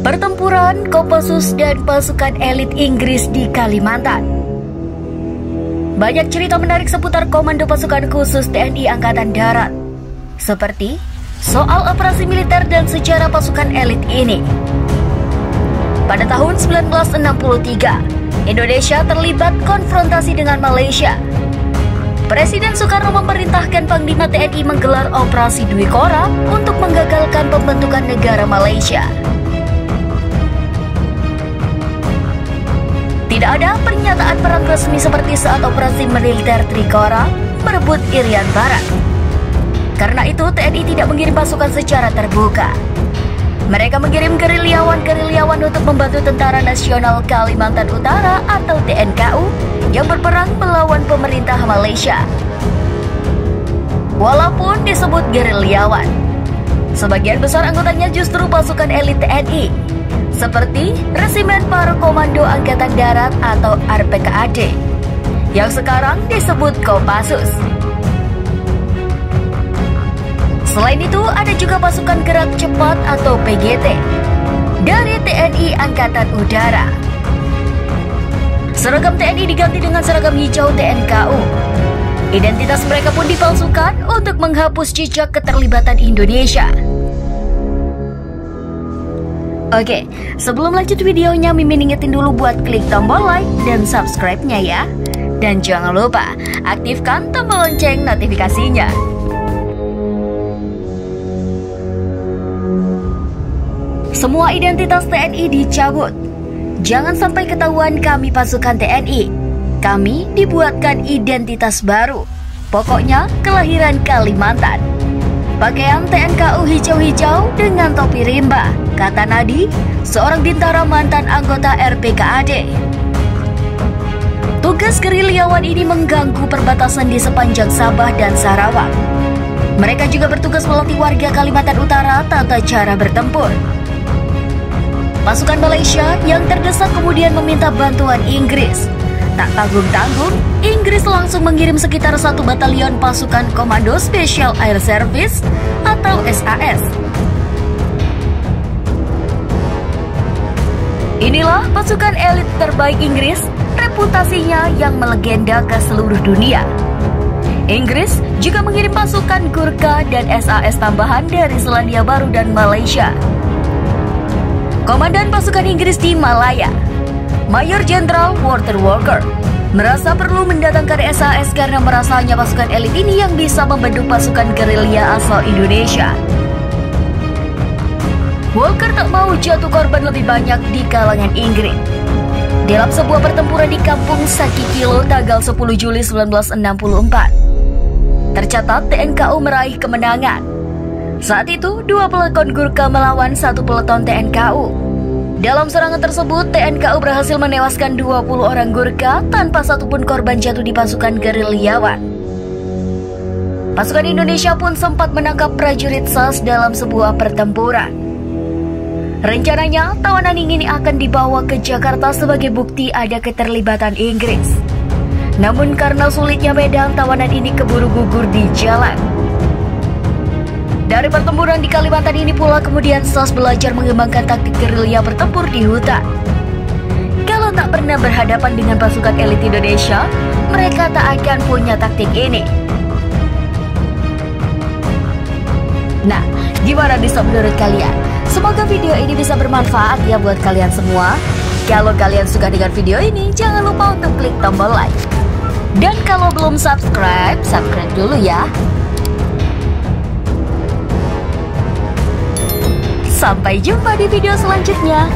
Pertempuran Kopassus dan pasukan elit Inggris di Kalimantan. Banyak cerita menarik seputar Komando Pasukan Khusus TNI Angkatan Darat, seperti soal operasi militer dan sejarah pasukan elit ini. Pada tahun 1963, Indonesia terlibat konfrontasi dengan Malaysia. Presiden Soekarno memerintahkan Panglima TNI menggelar Operasi Dwi Kora untuk menggagalkan pembentukan negara Malaysia. Tidak ada pernyataan perang resmi seperti saat operasi militer Trikora merebut Irian Barat. Karena itu, TNI tidak mengirim pasukan secara terbuka. Mereka mengirim gerilyawan untuk membantu Tentara Nasional Kalimantan Utara atau TNKU yang berperang melawan pemerintah Malaysia. Walaupun disebut gerilyawan, sebagian besar anggotanya justru pasukan elit TNI, seperti Resimen Para Komando Angkatan Darat atau RPKAD, yang sekarang disebut Kopassus. Selain itu, ada juga pasukan gerak cepat atau PGT dari TNI Angkatan Udara. Seragam TNI diganti dengan seragam hijau TNKU. Identitas mereka pun dipalsukan untuk menghapus jejak keterlibatan Indonesia. Oke, sebelum lanjut videonya, Mimin ingetin dulu buat klik tombol like dan subscribe-nya ya. Dan jangan lupa aktifkan tombol lonceng notifikasinya. Semua identitas TNI dicabut. Jangan sampai ketahuan kami pasukan TNI. Kami dibuatkan identitas baru. Pokoknya kelahiran Kalimantan. Pakaian TNKU hijau-hijau dengan topi rimba, kata Nadi, seorang bintara mantan anggota RPKAD. Tugas gerilyawan ini mengganggu perbatasan di sepanjang Sabah dan Sarawak. Mereka juga bertugas melatih warga Kalimantan Utara tata cara bertempur. Pasukan Malaysia yang terdesak kemudian meminta bantuan Inggris. Tak tanggung-tanggung, Inggris langsung mengirim sekitar 1 batalion pasukan Komando Special Air Service atau SAS. Inilah pasukan elit terbaik Inggris, reputasinya yang melegenda ke seluruh dunia. Inggris juga mengirim pasukan Gurkha dan SAS tambahan dari Selandia Baru dan Malaysia. Komandan pasukan Inggris di Malaya, Mayor Jenderal Walter Walker, merasa perlu mendatangkan SAS karena merasanya pasukan elit ini yang bisa membentuk pasukan gerilya asal Indonesia. Walker tak mau jatuh korban lebih banyak di kalangan Inggris. Dalam sebuah pertempuran di kampung Sakikilo tanggal 10 Juli 1964, tercatat TNKU meraih kemenangan. Saat itu, 2 peleton Gurkha melawan 1 peleton TNKU. Dalam serangan tersebut, TNKU berhasil menewaskan 20 orang Gurkha tanpa satupun korban jatuh di pasukan gerilyawan. Pasukan Indonesia pun sempat menangkap prajurit SAS dalam sebuah pertempuran. Rencananya, tawanan ini akan dibawa ke Jakarta sebagai bukti ada keterlibatan Inggris. Namun karena sulitnya medan, tawanan ini keburu gugur di jalan. Dari pertempuran di Kalimantan ini pula kemudian SAS belajar mengembangkan taktik gerilya bertempur di hutan. Kalau tak pernah berhadapan dengan pasukan elit Indonesia, mereka tak akan punya taktik ini. Nah, gimana nih sob menurut kalian? Semoga video ini bisa bermanfaat ya buat kalian semua. Kalau kalian suka dengan video ini, jangan lupa untuk klik tombol like. Dan kalau belum subscribe dulu ya. Sampai jumpa di video selanjutnya.